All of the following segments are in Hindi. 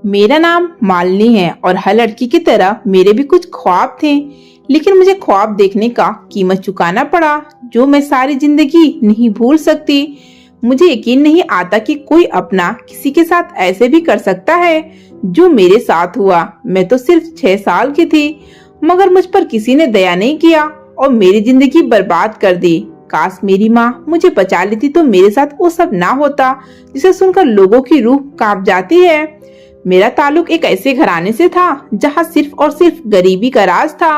मेरा नाम मालिनी है और हर लड़की की तरह मेरे भी कुछ ख्वाब थे, लेकिन मुझे ख्वाब देखने का कीमत चुकाना पड़ा जो मैं सारी जिंदगी नहीं भूल सकती। मुझे यकीन नहीं आता कि कोई अपना किसी के साथ ऐसे भी कर सकता है जो मेरे साथ हुआ। मैं तो सिर्फ 6 साल की थी, मगर मुझ पर किसी ने दया नहीं किया और मेरी जिंदगी बर्बाद कर दी। काश मेरी माँ मुझे बचा लेती तो मेरे साथ वो सब ना होता जिसे सुनकर लोगों की रूह कांप जाती है। मेरा ताल्लुक एक ऐसे घराने से था जहाँ सिर्फ और सिर्फ गरीबी का राज था।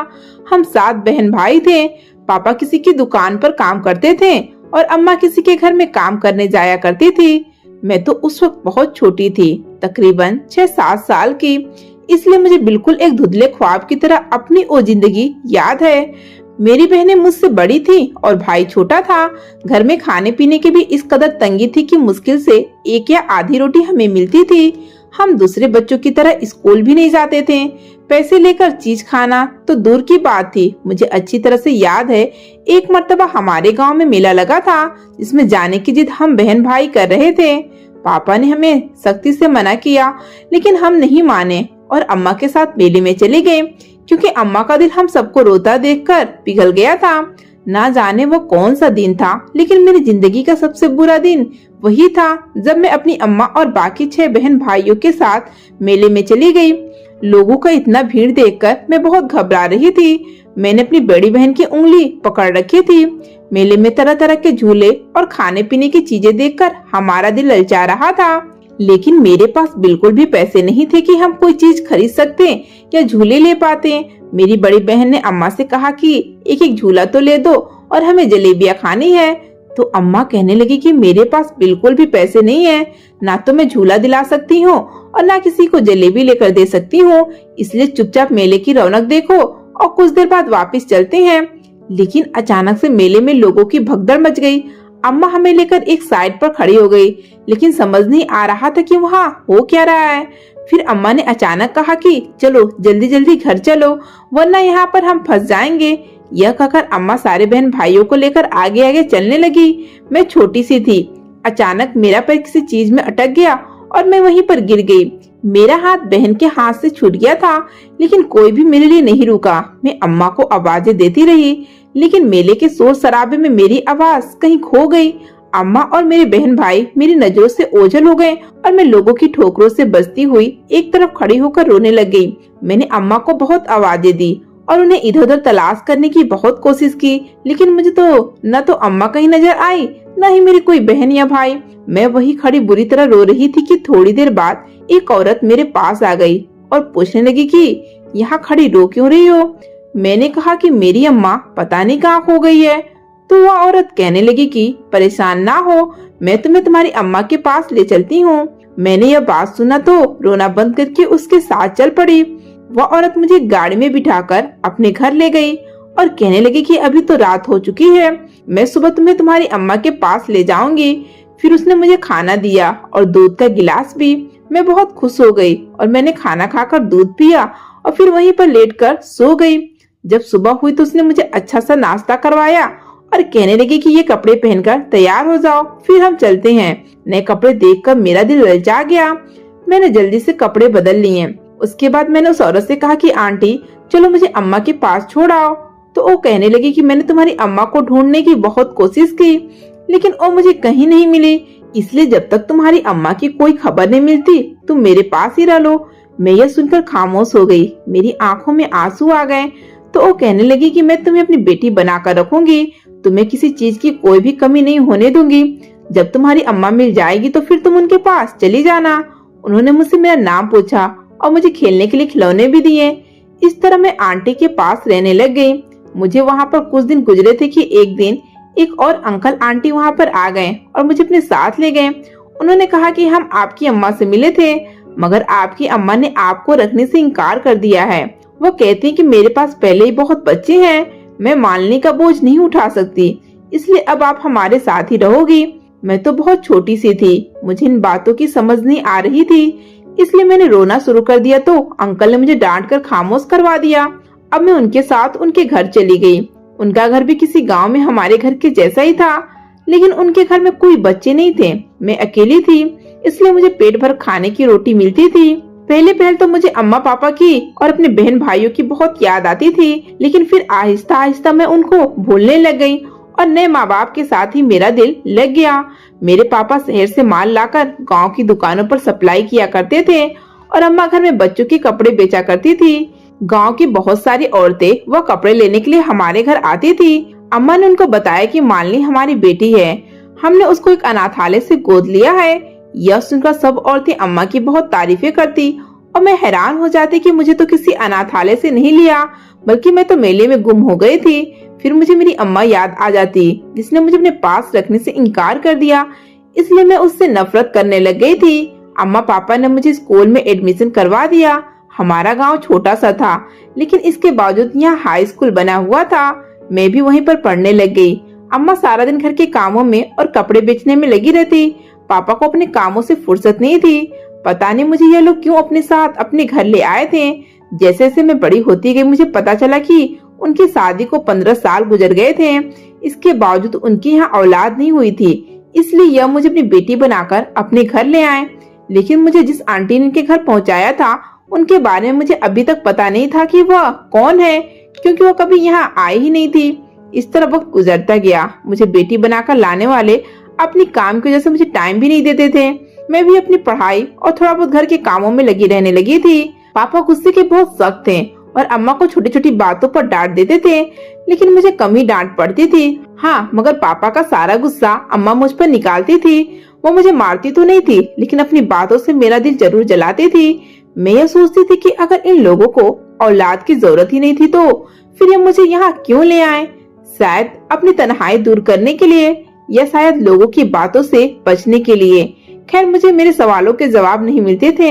हम 7 बहन भाई थे। पापा किसी की दुकान पर काम करते थे और अम्मा किसी के घर में काम करने जाया करती थी। मैं तो उस वक्त बहुत छोटी थी, तकरीबन 6-7 साल की, इसलिए मुझे बिल्कुल एक धुंधले ख्वाब की तरह अपनी वो जिंदगी याद है। मेरी बहनें मुझसे बड़ी थी और भाई छोटा था। घर में खाने पीने की भी इस कदर तंगी थी कि मुश्किल से एक या आधी रोटी हमें मिलती थी। हम दूसरे बच्चों की तरह स्कूल भी नहीं जाते थे। पैसे लेकर चीज खाना तो दूर की बात थी। मुझे अच्छी तरह से याद है, एक मर्तबा हमारे गांव में मेला लगा था जिसमें जाने की जिद हम बहन भाई कर रहे थे। पापा ने हमें सख्ती से मना किया, लेकिन हम नहीं माने और अम्मा के साथ मेले में चले गए, क्योंकि अम्मा का दिल हम सबको रोता देखकर पिघल गया था। ना जाने वो कौन सा दिन था, लेकिन मेरी जिंदगी का सबसे बुरा दिन वही था जब मैं अपनी अम्मा और बाकी 6 बहन भाइयों के साथ मेले में चली गई। लोगों का इतना भीड़ देखकर मैं बहुत घबरा रही थी। मैंने अपनी बड़ी बहन की उंगली पकड़ रखी थी। मेले में तरह तरह के झूले और खाने पीने की चीजें देखकर हमारा दिल ललचा रहा था, लेकिन मेरे पास बिल्कुल भी पैसे नहीं थे कि हम कोई चीज खरीद सकते या झूले ले पाते। मेरी बड़ी बहन ने अम्मा से कहा कि एक एक झूला तो ले दो और हमें जलेबियां खानी है। तो अम्मा कहने लगी कि मेरे पास बिल्कुल भी पैसे नहीं है, ना तो मैं झूला दिला सकती हूँ और ना किसी को जलेबी लेकर दे सकती हूँ, इसलिए चुपचाप मेले की रौनक देखो और कुछ देर बाद वापस चलते हैं। लेकिन अचानक से मेले में लोगों की भगदड़ मच गई। अम्मा हमें लेकर एक साइड पर खड़ी हो गई, लेकिन समझ नहीं आ रहा था कि वहाँ हो क्या रहा है। फिर अम्मा ने अचानक कहा कि चलो जल्दी जल्दी घर चलो, वरना यहाँ पर हम फंस जाएंगे। यह कहकर अम्मा सारे बहन भाइयों को लेकर आगे आगे चलने लगी। मैं छोटी सी थी। अचानक मेरा पैर किसी चीज में अटक गया और मैं वहीं पर गिर गई। मेरा हाथ बहन के हाथ से छूट गया था, लेकिन कोई भी मेरे लिए नहीं रुका। मैं अम्मा को आवाजें देती रही, लेकिन मेले के शोर शराबे में मेरी आवाज कहीं खो गई। अम्मा और मेरे बहन भाई मेरी नजरों से ओझल हो गए और मैं लोगों की ठोकरों से बचती हुई एक तरफ खड़ी होकर रोने लग गई। मैंने अम्मा को बहुत आवाजें दी और उन्हें इधर उधर तलाश करने की बहुत कोशिश की, लेकिन मुझे तो न तो अम्मा कहीं नजर आई, न ही मेरी कोई बहन या भाई। मैं वही खड़ी बुरी तरह रो रही थी कि थोड़ी देर बाद एक औरत मेरे पास आ गई और पूछने लगी कि यहाँ खड़ी रो क्यों रही हो। मैंने कहा कि मेरी अम्मा पता नहीं कहाँ खो गई है। तो वह औरत कहने लगी कि परेशान ना हो, मैं तुम्हें तुम्हारी अम्मा के पास ले चलती हूँ। मैंने यह बात सुना तो रोना बंद करके उसके साथ चल पड़ी। वह औरत मुझे गाड़ी में बिठाकर अपने घर ले गई और कहने लगी कि अभी तो रात हो चुकी है, मैं सुबह तुम्हें तुम्हारी अम्मा के पास ले जाऊंगी। फिर उसने मुझे खाना दिया और दूध का गिलास भी। मैं बहुत खुश हो गई और मैंने खाना खाकर दूध पिया और फिर वहीं पर लेटकर सो गई। जब सुबह हुई तो उसने मुझे अच्छा सा नाश्ता करवाया और कहने लगी कि ये कपड़े पहनकर तैयार हो जाओ, फिर हम चलते हैं। नए कपड़े देखकर मेरा दिल ललचा गया। मैंने जल्दी से कपड़े बदल लिए। उसके बाद मैंने उस औरत से कहा कि आंटी चलो मुझे अम्मा के पास छोड़ आओ। तो वो कहने लगी कि मैंने तुम्हारी अम्मा को ढूंढने की बहुत कोशिश की, लेकिन वो मुझे कहीं नहीं मिली, इसलिए जब तक तुम्हारी अम्मा की कोई खबर नहीं मिलती तुम मेरे पास ही रह लो। मैं यह सुनकर खामोश हो गई। मेरी आंखों में आंसू आ गए। तो वो कहने लगी कि मैं तुम्हें अपनी बेटी बनाकर रखूंगी, तुम्हें किसी चीज की कोई भी कमी नहीं होने दूंगी। जब तुम्हारी अम्मा मिल जाएगी तो फिर तुम उनके पास चली जाना। उन्होंने मुझसे मेरा नाम पूछा और मुझे खेलने के लिए खिलौने भी दिए। इस तरह मैं आंटी के पास रहने लग गई। मुझे वहाँ पर कुछ दिन गुजरे थे कि एक दिन एक और अंकल आंटी वहाँ पर आ गए और मुझे अपने साथ ले गए। उन्होंने कहा कि हम आपकी अम्मा से मिले थे, मगर आपकी अम्मा ने आपको रखने से इनकार कर दिया है। वो कहती हैं कि मेरे पास पहले ही बहुत बच्चे हैं, मैं मालिनी का बोझ नहीं उठा सकती, इसलिए अब आप हमारे साथ ही रहोगी। मैं तो बहुत छोटी सी थी, मुझे इन बातों की समझ नहीं आ रही थी, इसलिए मैंने रोना शुरू कर दिया तो अंकल ने मुझे डांट कर खामोश करवा दिया। अब मैं उनके साथ उनके घर चली गई। उनका घर भी किसी गांव में हमारे घर के जैसा ही था, लेकिन उनके घर में कोई बच्चे नहीं थे। मैं अकेली थी, इसलिए मुझे पेट भर खाने की रोटी मिलती थी। पहले पहल तो मुझे अम्मा पापा की और अपने बहन भाइयों की बहुत याद आती थी, लेकिन फिर आहिस्ता आहिस्ता मैं उनको भूलने लग गई और नए माँ बाप के साथ ही मेरा दिल लग गया। मेरे पापा शहर से माल लाकर गांव की दुकानों पर सप्लाई किया करते थे और अम्मा घर में बच्चों के कपड़े बेचा करती थी। गांव की बहुत सारी औरतें वह कपड़े लेने के लिए हमारे घर आती थी। अम्मा ने उनको बताया कि मालिनी हमारी बेटी है, हमने उसको एक अनाथालय से गोद लिया है। यह सुनकर सब औरतें अम्मा की बहुत तारीफें करती और मैं हैरान हो जाती कि मुझे तो किसी अनाथालय से नहीं लिया, बल्कि मैं तो मेले में गुम हो गई थी। फिर मुझे मेरी अम्मा याद आ जाती, जिसने मुझे अपने पास रखने से इनकार कर दिया, इसलिए मैं उससे नफरत करने लग गई थी। अम्मा पापा ने मुझे स्कूल में एडमिशन करवा दिया। हमारा गांव छोटा सा था, लेकिन इसके बावजूद यहाँ हाई स्कूल बना हुआ था। मैं भी वहीं पर पढ़ने लग गई। अम्मा सारा दिन घर के कामों में और कपड़े बेचने में लगी रहती। पापा को अपने कामों से फुर्सत नहीं थी। पता नहीं मुझे ये लोग क्यों अपने साथ अपने घर ले आए थे। जैसे जैसे मैं बड़ी होती गई मुझे पता चला कि उनकी शादी को 15 साल गुजर गए थे। इसके बावजूद उनकी यहाँ औलाद नहीं हुई थी, इसलिए यह मुझे अपनी बेटी बनाकर अपने घर ले आए। लेकिन मुझे जिस आंटी ने इनके घर पहुँचाया था उनके बारे में मुझे अभी तक पता नहीं था कि वह कौन है, क्योंकि वह कभी यहाँ आई ही नहीं थी। इस तरह वक्त गुजरता गया। मुझे बेटी बनाकर लाने वाले अपनी काम की वजह से मुझे टाइम भी नहीं देते थे। मैं भी अपनी पढ़ाई और थोड़ा बहुत घर के कामों में लगी रहने लगी थी। पापा गुस्से के बहुत सख्त थे और अम्मा को छोटी छोटी बातों पर डांट देते थे, लेकिन मुझे कम ही डांट पड़ती थी। हाँ, मगर पापा का सारा गुस्सा अम्मा मुझ पर निकालती थी। वो मुझे मारती तो नहीं थी, लेकिन अपनी बातों से मेरा दिल जरूर जलाती थी। मैं यह सोचती थी कि अगर इन लोगों को औलाद की जरूरत ही नहीं थी तो फिर ये मुझे यहाँ क्यों ले आए? शायद अपनी तन्हाई दूर करने के लिए या शायद लोगों की बातों से बचने के लिए। खैर, मुझे मेरे सवालों के जवाब नहीं मिलते थे।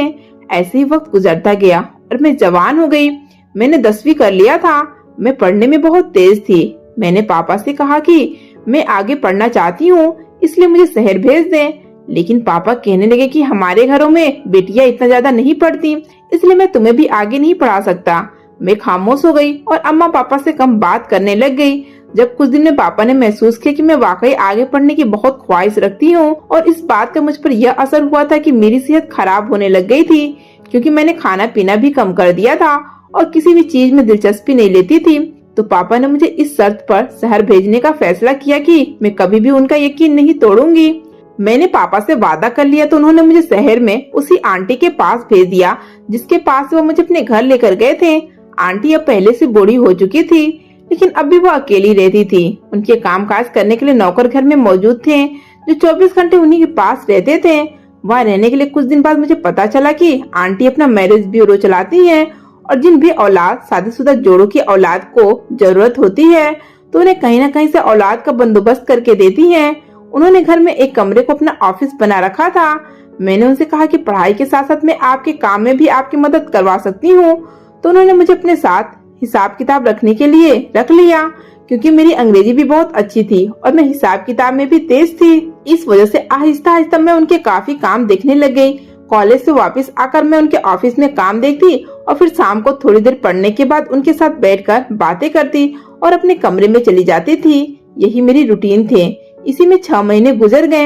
ऐसे ही वक्त गुजरता गया और मैं जवान हो गई। मैंने 10वीं कर लिया था। मैं पढ़ने में बहुत तेज थी। मैंने पापा से कहा कि मैं आगे पढ़ना चाहती हूँ, इसलिए मुझे शहर भेज दें। लेकिन पापा कहने लगे कि हमारे घरों में बेटियां इतना ज्यादा नहीं पढ़ती, इसलिए मैं तुम्हें भी आगे नहीं पढ़ा सकता। मैं खामोश हो गई और अम्मा पापा से कम बात करने लग गई। जब कुछ दिन में पापा ने महसूस किया कि मैं वाकई आगे पढ़ने की बहुत ख्वाहिश रखती हूँ और इस बात का मुझ पर यह असर हुआ था कि मेरी सेहत खराब होने लग गई थी, क्योंकि मैंने खाना पीना भी कम कर दिया था और किसी भी चीज में दिलचस्पी नहीं लेती थी। तो पापा ने मुझे इस शर्त पर शहर भेजने का फैसला किया कि मैं कभी भी उनका यकीन नहीं तोड़ूंगी। मैंने पापा से वादा कर लिया तो उन्होंने मुझे शहर में उसी आंटी के पास भेज दिया जिसके पास वो मुझे अपने घर लेकर गए थे। आंटी अब पहले से बूढ़ी हो चुकी थी, लेकिन अब भी वो अकेली रहती थी। उनके कामकाज करने के लिए नौकर घर में मौजूद थे जो 24 घंटे उन्हीं के पास रहते थे। वहाँ रहने के लिए कुछ दिन बाद मुझे पता चला कि आंटी अपना मैरिज ब्यूरो चलाती हैं और जिन भी औलाद शादीशुदा जोड़ों की औलाद को जरूरत होती है तो उन्हें कहीं न कहीं से औलाद का बंदोबस्त करके देती हैं। उन्होंने घर में एक कमरे को अपना ऑफिस बना रखा था। मैंने उनसे कहा कि पढ़ाई के साथ साथ मैं आपके काम में भी आपकी मदद करवा सकती हूँ, तो उन्होंने मुझे अपने साथ हिसाब किताब रखने के लिए रख लिया, क्योंकि मेरी अंग्रेजी भी बहुत अच्छी थी और मैं हिसाब किताब में भी तेज थी। इस वजह से आहिस्ता आहिस्ता मैं उनके काफी काम देखने लग गई। कॉलेज से वापस आकर मैं उनके ऑफिस में काम देखती और फिर शाम को थोड़ी देर पढ़ने के बाद उनके साथ बैठकर बातें करती और अपने कमरे में चली जाती थी। यही मेरी रूटीन थे। इसी में 6 महीने गुजर गए।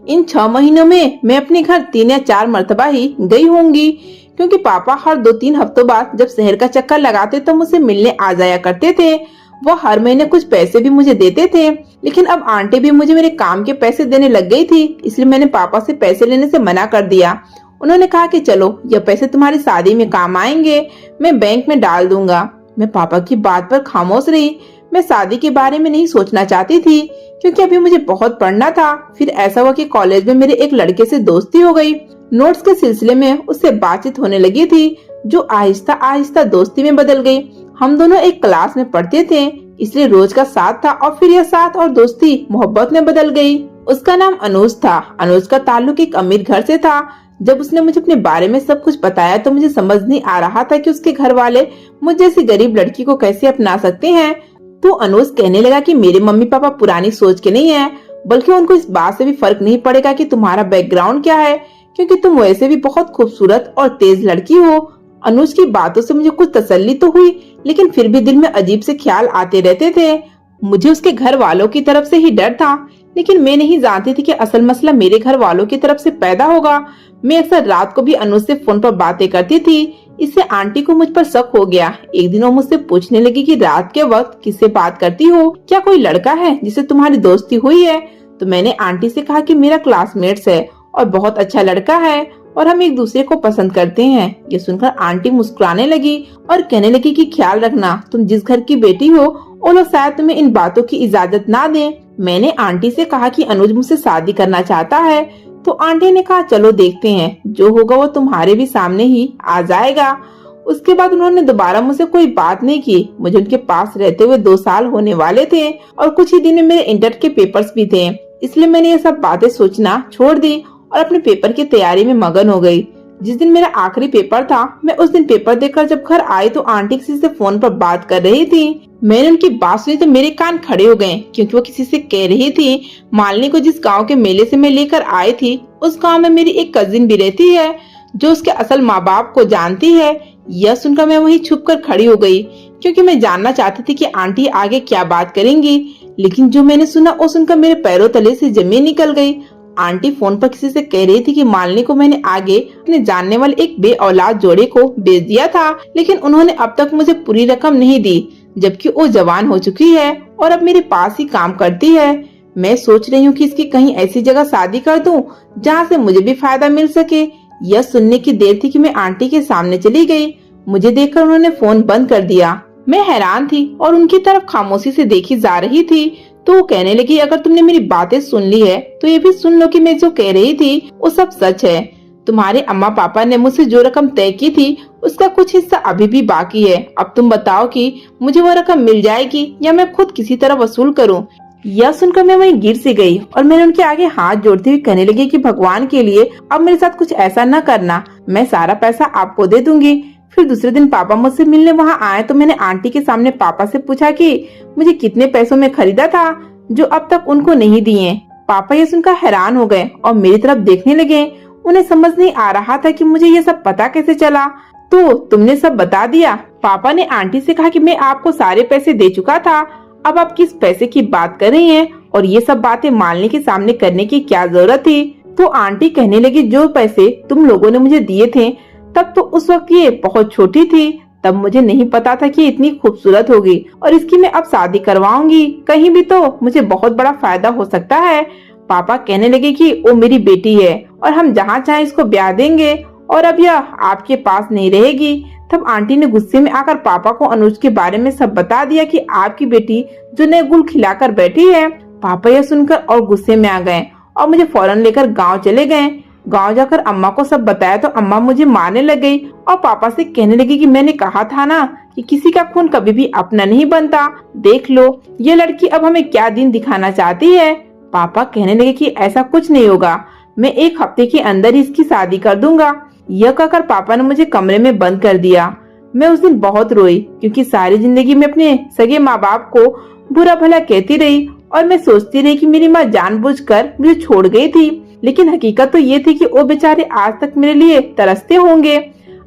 इन 6 महीनों में मैं अपने घर 3 या 4 मरतबा ही गई होंगी, क्योंकि पापा हर 2-3 हफ्तों बाद जब शहर का चक्कर लगाते तो मुझसे मिलने आ जाया करते थे। वो हर महीने कुछ पैसे भी मुझे देते थे, लेकिन अब आंटी भी मुझे मेरे काम के पैसे देने लग गई थी, इसलिए मैंने पापा से पैसे लेने से मना कर दिया। उन्होंने कहा कि चलो, यह पैसे तुम्हारी शादी में काम आएंगे, मैं बैंक में डाल दूंगा। मैं पापा की बात पर खामोश रही। मैं शादी के बारे में नहीं सोचना चाहती थी, क्योंकि अभी मुझे बहुत पढ़ना था। फिर ऐसा हुआ कि कॉलेज में मेरे एक लड़के से दोस्ती हो गई। नोट्स के सिलसिले में उससे बातचीत होने लगी थी, जो आहिस्ता आहिस्ता दोस्ती में बदल गई। हम दोनों एक क्लास में पढ़ते थे, इसलिए रोज का साथ था और फिर यह साथ और दोस्ती मोहब्बत में बदल गई। उसका नाम अनुज था। अनुज का ताल्लुक एक अमीर घर से था। जब उसने मुझे अपने बारे में सब कुछ बताया तो मुझे समझ नहीं आ रहा था कि उसके घर वाले मुझ जैसी गरीब लड़की को कैसे अपना सकते हैं। तो अनुज कहने लगा कि मेरे मम्मी पापा पुरानी सोच के नहीं है, बल्कि उनको इस बात से भी फर्क नहीं पड़ेगा कि तुम्हारा बैकग्राउंड क्या है, क्योंकि तुम वैसे भी बहुत खूबसूरत और तेज लड़की हो। अनुज की बातों से मुझे कुछ तसल्ली तो हुई, लेकिन फिर भी दिल में अजीब से ख्याल आते रहते थे। मुझे उसके घर वालों की तरफ से ही डर था, लेकिन मैं नहीं जानती थी कि असल मसला मेरे घर वालों की तरफ से पैदा होगा। मैं अक्सर रात को भी अनुज से फोन पर बातें करती थी। इससे आंटी को मुझ पर शक हो गया। एक दिन वो मुझसे पूछने लगी कि रात के वक्त किससे बात करती हो, क्या कोई लड़का है जिससे तुम्हारी दोस्ती हुई है? तो मैंने आंटी से कहा कि मेरा क्लासमेट्स है और बहुत अच्छा लड़का है और हम एक दूसरे को पसंद करते हैं। ये सुनकर आंटी मुस्कुराने लगी और कहने लगी कि ख्याल रखना, तुम जिस घर की बेटी हो वो लोग शायद तुम्हें इन बातों की इजाजत ना दें। मैंने आंटी से कहा कि अनुज मुझसे शादी करना चाहता है। तो आंटी ने कहा चलो देखते हैं, जो होगा वो तुम्हारे भी सामने ही आ जाएगा। उसके बाद उन्होंने दोबारा मुझसे कोई बात नहीं की। मुझे उनके पास रहते हुए 2 साल होने वाले थे और कुछ ही दिन में मेरे इंटर के पेपर्स भी थे, इसलिए मैंने ये सब बातें सोचना छोड़ दी और अपने पेपर की तैयारी में मगन हो गई। जिस दिन मेरा आखिरी पेपर था, मैं उस दिन पेपर देकर जब घर आई तो आंटी किसी से फोन पर बात कर रही थी। मैंने उनकी बात सुनी तो मेरे कान खड़े हो गए, क्योंकि वो किसी से कह रही थी मालिनी को जिस गांव के मेले से मैं लेकर आई थी, उस गांव में मेरी एक कजिन भी रहती है जो उसके असल माँ बाप को जानती है। यह सुनकर मैं वहीं छुप कर खड़ी हो गई, क्योंकि मैं जानना चाहती थी कि आंटी आगे क्या बात करेंगी। लेकिन जो मैंने सुना वो सुनकर मेरे पैरों तले से जमीन निकल गई। आंटी फोन पर किसी से कह रही थी कि मालिनी को मैंने आगे अपने जानने वाले एक बे औलाद जोड़े को बेच दिया था, लेकिन उन्होंने अब तक मुझे पूरी रकम नहीं दी, जबकि वो जवान हो चुकी है और अब मेरे पास ही काम करती है। मैं सोच रही हूँ कि इसकी कहीं ऐसी जगह शादी कर दूं जहाँ से मुझे भी फायदा मिल सके। यह सुनने की देर थी कि मैं आंटी के सामने चली गई। मुझे देखकर उन्होंने फोन बंद कर दिया। मैं हैरान थी और उनकी तरफ खामोशी से देखी जा रही थी। तो वो कहने लगी, अगर तुमने मेरी बातें सुन ली है तो ये भी सुन लो कि मैं जो कह रही थी वो सब सच है। तुम्हारे अम्मा पापा ने मुझसे जो रकम तय की थी उसका कुछ हिस्सा अभी भी बाकी है। अब तुम बताओ कि मुझे वो रकम मिल जाएगी या मैं खुद किसी तरह वसूल करूं? यह सुनकर मैं वहीं गिर सी गई और मैंने उनके आगे हाथ जोड़ते हुए कहने लगी कि भगवान के लिए अब मेरे साथ कुछ ऐसा न करना, मैं सारा पैसा आपको दे दूंगी। फिर दूसरे दिन पापा मुझसे मिलने वहाँ आए तो मैंने आंटी के सामने पापा से पूछा कि मुझे कितने पैसों में खरीदा था जो अब तक उनको नहीं दिए। पापा ये सुनकर हैरान हो गए और मेरी तरफ देखने लगे। उन्हें समझ नहीं आ रहा था कि मुझे ये सब पता कैसे चला। तो तुमने सब बता दिया? पापा ने आंटी से कहा कि मैं आपको सारे पैसे दे चुका था, अब आप किस पैसे की बात कर रही हैं और ये सब बातें मालिनी के सामने करने की क्या जरूरत थी? तो आंटी कहने लगी, जो पैसे तुम लोगों ने मुझे दिए थे तब तो उस वक्त ये बहुत छोटी थी, तब मुझे नहीं पता था कि इतनी खूबसूरत होगी और इसकी मैं अब शादी करवाऊंगी, कहीं भी तो मुझे बहुत बड़ा फायदा हो सकता है। पापा कहने लगे कि वो मेरी बेटी है और हम जहाँ चाहे इसको ब्याह देंगे और अब यह आपके पास नहीं रहेगी। तब आंटी ने गुस्से में आकर पापा को अनुज के बारे में सब बता दिया कि आपकी बेटी जो नए गुल खिलाकर बैठी है। पापा यह सुनकर और गुस्से में आ गए और मुझे फौरन लेकर गाँव चले गए। गांव जाकर अम्मा को सब बताया तो अम्मा मुझे मारने लग गई और पापा से कहने लगी कि मैंने कहा था ना कि किसी का खून कभी भी अपना नहीं बनता। देख लो ये लड़की अब हमें क्या दिन दिखाना चाहती है। पापा कहने लगे कि ऐसा कुछ नहीं होगा, मैं 1 हफ्ते के अंदर ही इसकी शादी कर दूंगा। यह कहकर पापा ने मुझे कमरे में बंद कर दिया। मैं उस दिन बहुत रोई, क्योंकि सारी जिंदगी में अपने सगे माँ बाप को बुरा भला कहती रही और मैं सोचती रही कि मेरी माँ जानबूझकर मुझे छोड़ गई थी, लेकिन हकीकत तो ये थी कि वो बेचारे आज तक मेरे लिए तरसते होंगे।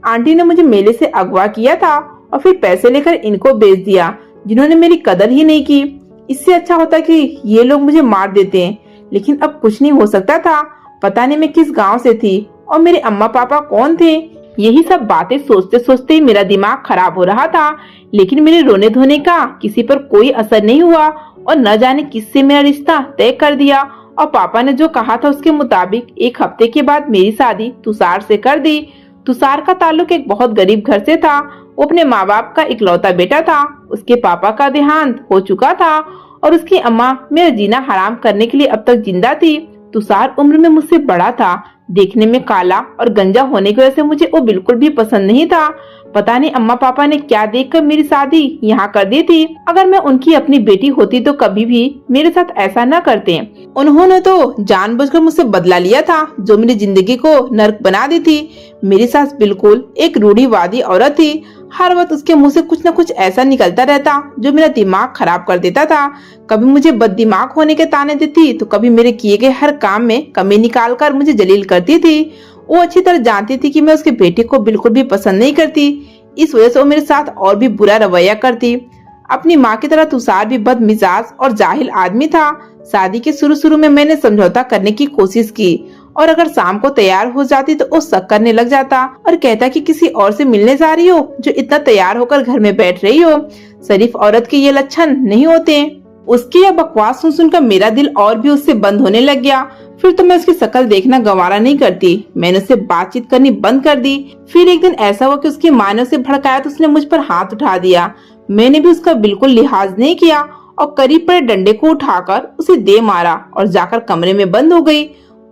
आंटी ने मुझे मेले से अगवा किया था और फिर पैसे लेकर इनको बेच दिया, जिन्होंने मेरी कदर ही नहीं की। इससे अच्छा होता कि ये लोग मुझे मार देते, लेकिन अब कुछ नहीं हो सकता था। पता नहीं मैं किस गांव से थी और मेरे अम्मा पापा कौन थे। यही सब बातें सोचते सोचते मेरा दिमाग खराब हो रहा था, लेकिन मेरे रोने धोने का किसी पर कोई असर नहीं हुआ और न जाने किससे मेरा रिश्ता तय कर दिया। और पापा ने जो कहा था उसके मुताबिक 1 हफ्ते के बाद मेरी शादी तुषार से कर दी। तुषार का ताल्लुक एक बहुत गरीब घर से था। वो अपने माँ बाप का इकलौता बेटा था। उसके पापा का देहांत हो चुका था और उसकी अम्मा मेरा जीना हराम करने के लिए अब तक जिंदा थी। तुषार उम्र में मुझसे बड़ा था, देखने में काला और गंजा होने की वजह से मुझे वो बिल्कुल भी पसंद नहीं था। पता नहीं अम्मा पापा ने क्या देखकर मेरी शादी यहाँ कर दी थी। अगर मैं उनकी अपनी बेटी होती तो कभी भी मेरे साथ ऐसा न करते। उन्होंने तो जानबूझकर मुझसे बदला लिया था, जो मेरी जिंदगी को नर्क बना दी थी। मेरी सास बिल्कुल एक रूढ़िवादी औरत थी। हर वक्त उसके मुंह से कुछ न कुछ ऐसा निकलता रहता जो मेरा दिमाग खराब कर देता था। कभी मुझे बददिमाग होने के ताने देती तो कभी मेरे किए गए हर काम में कमी निकाल कर मुझे जलील करती थी। वो अच्छी तरह जानती थी कि मैं उसके बेटे को बिल्कुल भी पसंद नहीं करती। इस वजह से वो मेरे साथ और भी बुरा रवैया करती। अपनी माँ की तरह तुषार भी बदमिजाज और जाहिल आदमी था। शादी के शुरू शुरू में मैंने समझौता करने की कोशिश की और अगर शाम को तैयार हो जाती तो वो शक करने लग जाता और कहता कि किसी और से मिलने जा रही हो जो इतना तैयार होकर घर में बैठ रही हो। शरीफ औरत के ये लक्षण नहीं होते। उसकी यह बकवास सुन सुनकर मेरा दिल और भी उससे बंद होने लग गया। फिर तो मैं उसकी शक्ल देखना गवारा नहीं करती। मैंने उससे बातचीत करनी बंद कर दी। फिर एक दिन ऐसा हुआ कि उसकी माँ ने उसे भड़काया तो उसने मुझ पर हाथ उठा दिया। मैंने भी उसका बिल्कुल लिहाज नहीं किया और करीब पड़े डंडे को उठाकर उसे दे मारा और जाकर कमरे में बंद हो गई।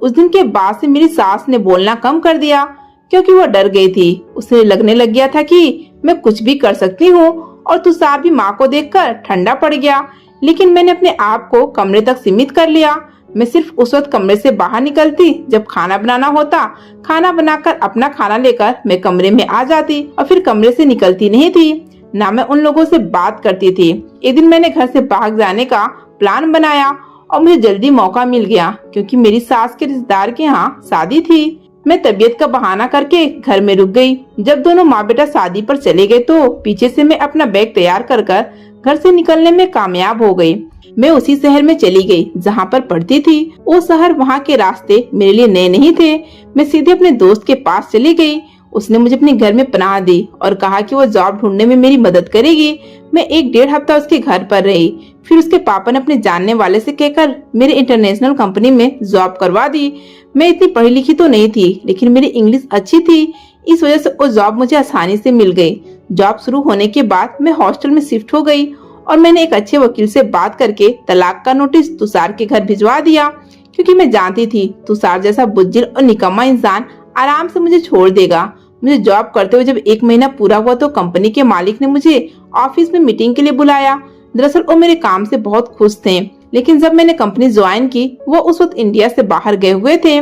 उस दिन के बाद से मेरी सास ने बोलना कम कर दिया क्योंकि वह डर गई थी। उसे लगने लग गया था कि मैं कुछ भी कर सकती हूँ और तुषार भी माँ को देखकर ठंडा पड़ गया। लेकिन मैंने अपने आप को कमरे तक सीमित कर लिया। मैं सिर्फ उस वक्त कमरे से बाहर निकलती जब खाना बनाना होता। खाना बनाकर अपना खाना लेकर मैं कमरे में आ जाती और फिर कमरे से निकलती नहीं थी। ना मैं उन लोगों से बात करती थी। एक दिन मैंने घर से भाग जाने का प्लान बनाया और मुझे जल्दी मौका मिल गया क्योंकि मेरी सास के रिश्तेदार के यहाँ शादी थी। मैं तबीयत का बहाना करके घर में रुक गई। जब दोनों माँ बेटा शादी पर चले गए तो पीछे से मैं अपना बैग तैयार कर घर से निकलने में कामयाब हो गई। मैं उसी शहर में चली गई जहाँ पर पढ़ती थी। वो शहर, वहाँ के रास्ते मेरे लिए नए नहीं थे। मैं सीधे अपने दोस्त के पास चली गई। उसने मुझे अपने घर में पनाह दी और कहा कि वो जॉब ढूंढने में मेरी मदद करेगी। मैं 1-1.5 हफ्ता उसके घर पर रही। फिर उसके पापा ने अपने जानने वाले से कहकर मेरे इंटरनेशनल कंपनी में जॉब करवा दी। मैं इतनी पढ़ी लिखी तो नहीं थी लेकिन मेरी इंग्लिश अच्छी थी। इस वजह से वो जॉब मुझे आसानी से मिल गई। जॉब शुरू होने के बाद मैं हॉस्टल में शिफ्ट हो गई और मैंने एक अच्छे वकील से बात करके तलाक का नोटिस तुषार के घर भिजवा दिया क्योंकि मैं जानती थी तुषार जैसा बुज्जिल और निकम्मा इंसान आराम से मुझे छोड़ देगा। मुझे जॉब करते हुए जब 1 महीना पूरा हुआ तो कंपनी के मालिक ने मुझे ऑफिस में मीटिंग के लिए बुलाया। दरअसल वो मेरे काम से बहुत खुश थे, लेकिन जब मैंने कंपनी ज्वाइन की वो उस वक्त इंडिया से बाहर गए हुए थे।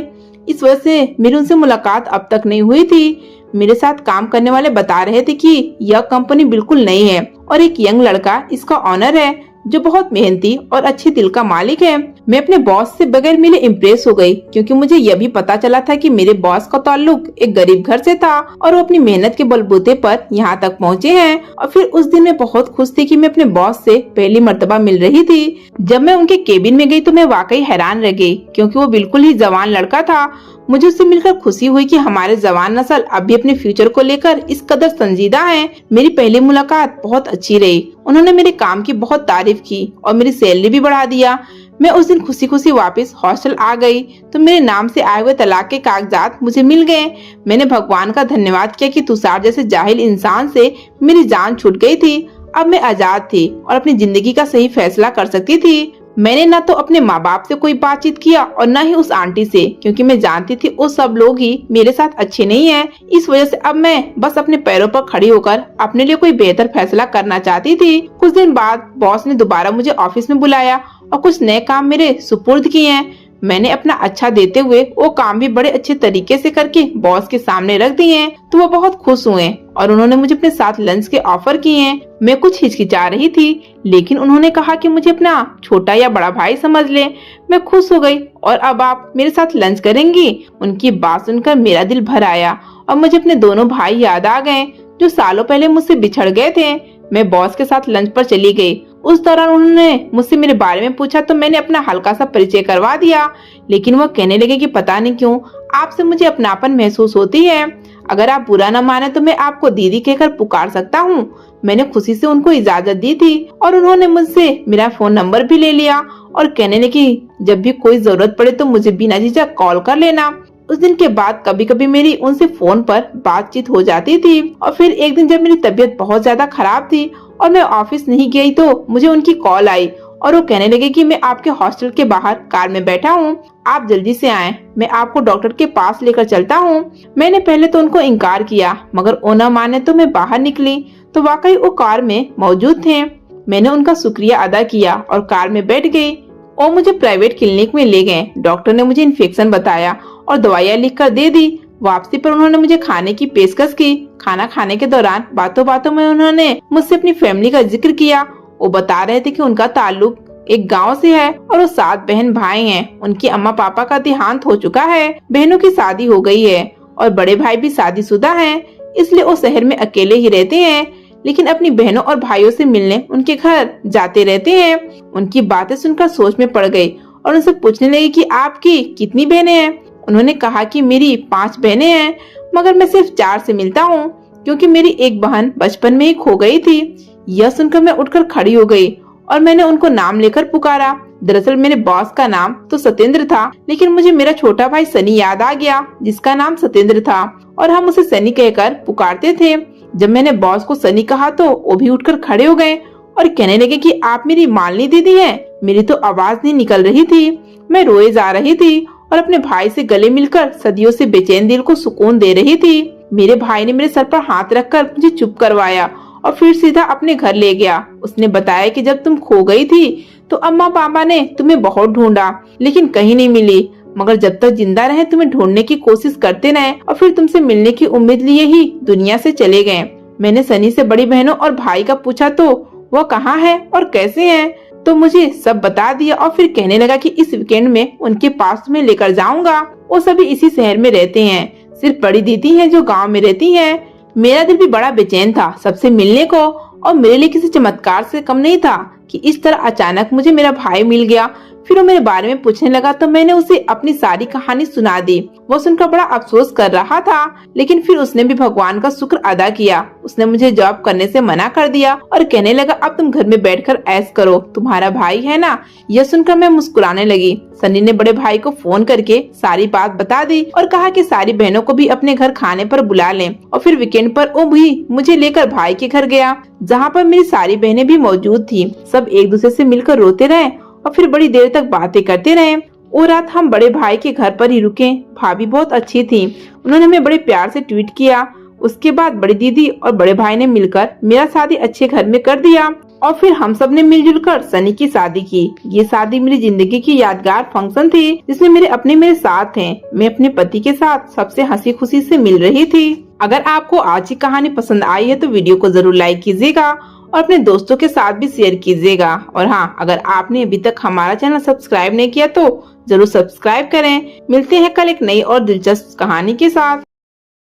इस वजह से मेरी उनसे मुलाकात अब तक नहीं हुई थी। मेरे साथ काम करने वाले बता रहे थे कि यह कंपनी बिल्कुल नई है और एक यंग लड़का इसका ऑनर है जो बहुत मेहनती और अच्छे दिल का मालिक है। मैं अपने बॉस से बगैर मिले इम्प्रेस हो गई क्योंकि मुझे यह भी पता चला था कि मेरे बॉस का ताल्लुक एक गरीब घर से था और वो अपनी मेहनत के बलबूते पर यहाँ तक पहुँचे हैं। और फिर उस दिन मैं बहुत खुश थी कि मैं अपने बॉस से पहली मर्तबा मिल रही थी। जब मैं उनके केबिन में गई तो मैं वाकई हैरान रह गई क्योंकि वो बिल्कुल ही जवान लड़का था। मुझे उससे मिलकर खुशी हुई कि हमारे जवान नस्ल अब भी अपने फ्यूचर को लेकर इस कदर संजीदा है। मेरी पहली मुलाकात बहुत अच्छी रही। उन्होंने मेरे काम की बहुत तारीफ की और मेरी सैलरी भी बढ़ा दिया। मैं उस दिन खुशी खुशी वापस हॉस्टल आ गई तो मेरे नाम से आए हुए तलाक के कागजात मुझे मिल गए। मैंने भगवान का धन्यवाद किया कि तुषार जैसे जाहिल इंसान से मेरी जान छूट गई थी। अब मैं आजाद थी और अपनी जिंदगी का सही फैसला कर सकती थी। मैंने न तो अपने माँ बाप से कोई बातचीत किया और न ही उस आंटी से क्योंकि मैं जानती थी वो सब लोग ही मेरे साथ अच्छे नहीं हैं। इस वजह से अब मैं बस अपने पैरों पर खड़ी होकर अपने लिए कोई बेहतर फैसला करना चाहती थी। कुछ दिन बाद बॉस ने दोबारा मुझे ऑफिस में बुलाया और कुछ नए काम मेरे सुपुर्द किए हैं। मैंने अपना अच्छा देते हुए वो काम भी बड़े अच्छे तरीके से करके बॉस के सामने रख दिए हैं तो वो बहुत खुश हुए और उन्होंने मुझे अपने साथ लंच के ऑफर किए हैं। मैं कुछ हिचकिचा रही थी लेकिन उन्होंने कहा कि मुझे अपना छोटा या बड़ा भाई समझ ले। मैं खुश हो गई और अब आप मेरे साथ लंच करेंगी। उनकी बात सुनकर मेरा दिल भर आया और मुझे अपने दोनों भाई याद आ गए जो सालों पहले मुझसे बिछड़ गए थे। मैं बॉस के साथ लंच पर चली गई। उस दौरान उन्होंने मुझसे मेरे बारे में पूछा तो मैंने अपना हल्का सा परिचय करवा दिया, लेकिन वो कहने लगे कि पता नहीं क्यों आपसे मुझे अपनापन महसूस होती है। अगर आप बुरा न माने तो मैं आपको दीदी कहकर पुकार सकता हूँ। मैंने खुशी से उनको इजाजत दी थी और उन्होंने मुझसे मेरा फोन नंबर भी ले लिया और कहने लगी जब भी कोई जरूरत पड़े तो मुझे बिना झिझक कॉल कर लेना। उस दिन के बाद कभी कभी मेरी उनसे फोन पर बातचीत हो जाती थी। और फिर एक दिन जब मेरी तबीयत बहुत ज्यादा खराब थी और मैं ऑफिस नहीं गई तो मुझे उनकी कॉल आई और वो कहने लगे कि मैं आपके हॉस्टल के बाहर कार में बैठा हूँ, आप जल्दी से आएं, मैं आपको डॉक्टर के पास लेकर चलता हूँ। मैंने पहले तो उनको इनकार किया मगर वो न माने तो मैं बाहर निकली तो वाकई वो कार में मौजूद थे। मैंने उनका शुक्रिया अदा किया और कार में बैठ गई। वो मुझे प्राइवेट क्लिनिक में ले गए। डॉक्टर ने मुझे इन्फेक्शन बताया और दवाइयाँ लिख कर दे दी। वापसी पर उन्होंने मुझे खाने की पेशकश की। खाना खाने के दौरान बातों बातों में उन्होंने मुझसे अपनी फैमिली का जिक्र किया। वो बता रहे थे कि उनका ताल्लुक एक गांव से है और वो 7 बहन भाई हैं। उनके अम्मा पापा का देहांत हो चुका है, बहनों की शादी हो गई है और बड़े भाई भी शादीशुदा हैं, इसलिए वो शहर में अकेले ही रहते हैं। लेकिन अपनी बहनों और भाइयों से मिलने उनके घर जाते रहते हैं। उनकी बातें सुनकर सोच में पड़ गई और उनसे पूछने लगी कि आपकी कितनी बहनें हैं। उन्होंने कहा कि मेरी 5 बहनें हैं, मगर मैं सिर्फ 4 से मिलता हूँ क्योंकि मेरी एक बहन बचपन में ही खो गई थी। यह सुनकर मैं उठकर खड़ी हो गई और मैंने उनको नाम लेकर पुकारा। दरअसल मेरे बॉस का नाम तो सत्येंद्र था, लेकिन मुझे मेरा छोटा भाई सनी याद आ गया जिसका नाम सत्येंद्र था और हम उसे सनी कहकर पुकारते थे। जब मैंने बॉस को सनी कहा तो वो भी उठकर खड़े हो गए और कहने लगे कि आप मेरी मालिनी दीदी हैं। मेरी तो आवाज नहीं निकल रही थी, मैं रोए जा रही थी और अपने भाई से गले मिलकर सदियों से बेचैन दिल को सुकून दे रही थी। मेरे भाई ने मेरे सर पर हाथ रखकर मुझे चुप करवाया और फिर सीधा अपने घर ले गया। उसने बताया कि जब तुम खो गई थी तो अम्मा पापा ने तुम्हें बहुत ढूंढा, लेकिन कहीं नहीं मिली, मगर जब तक जिंदा रहे तुम्हें ढूंढने की कोशिश करते रहे और फिर तुमसे मिलने की उम्मीद लिए ही दुनिया से चले गए। मैंने सनी से बड़ी बहनों और भाई का पूछा तो वह कहाँ है और कैसे है, तो मुझे सब बता दिया और फिर कहने लगा कि इस वीकेंड में उनके पास तुम्हें लेकर जाऊंगा। वो सभी इसी शहर में रहते हैं, सिर्फ बड़ी दीदी है जो गाँव में रहती है। मेरा दिल भी बड़ा बेचैन था सबसे मिलने को और मेरे लिए किसी चमत्कार से कम नहीं था कि इस तरह अचानक मुझे मेरा भाई मिल गया। फिर वो मेरे बारे में पूछने लगा तो मैंने उसे अपनी सारी कहानी सुना दी। वो सुनकर बड़ा अफसोस कर रहा था, लेकिन फिर उसने भी भगवान का शुक्र अदा किया। उसने मुझे जॉब करने से मना कर दिया और कहने लगा अब तुम घर में बैठकर ऐश करो, तुम्हारा भाई है ना। यह सुनकर मैं मुस्कुराने लगी। सनी ने बड़े भाई को फोन करके सारी बात बता दी और कहा कि सारी बहनों को भी अपने घर खाने पर बुला लें और फिर वीकेंड पर वो भी मुझे लेकर भाई के घर गया, जहाँ पर मेरी सारी बहनें भी मौजूद थी। सब एक दूसरे से मिलकर रोते रहे और फिर बड़ी देर तक बातें करते रहे। वो रात हम बड़े भाई के घर पर ही रुके। भाभी बहुत अच्छी थी, उन्होंने हमें बड़े प्यार से ट्रीट किया। उसके बाद बड़ी दीदी और बड़े भाई ने मिलकर मेरा शादी अच्छे घर में कर दिया और फिर हम सब ने मिलजुल कर सनी की शादी की। ये शादी मेरी जिंदगी की यादगार फंक्शन थी जिसमें मेरे साथ थे। मैं अपने पति के साथ सबसे हंसी खुशी से मिल रही थी। अगर आपको आज की कहानी पसंद आई है तो वीडियो को जरूर लाइक कीजिएगा और अपने दोस्तों के साथ भी शेयर कीजिएगा। और हाँ, अगर आपने अभी तक हमारा चैनल सब्सक्राइब नहीं किया तो जरूर सब्सक्राइब करें। मिलते हैं कल एक नई और दिलचस्प कहानी के साथ।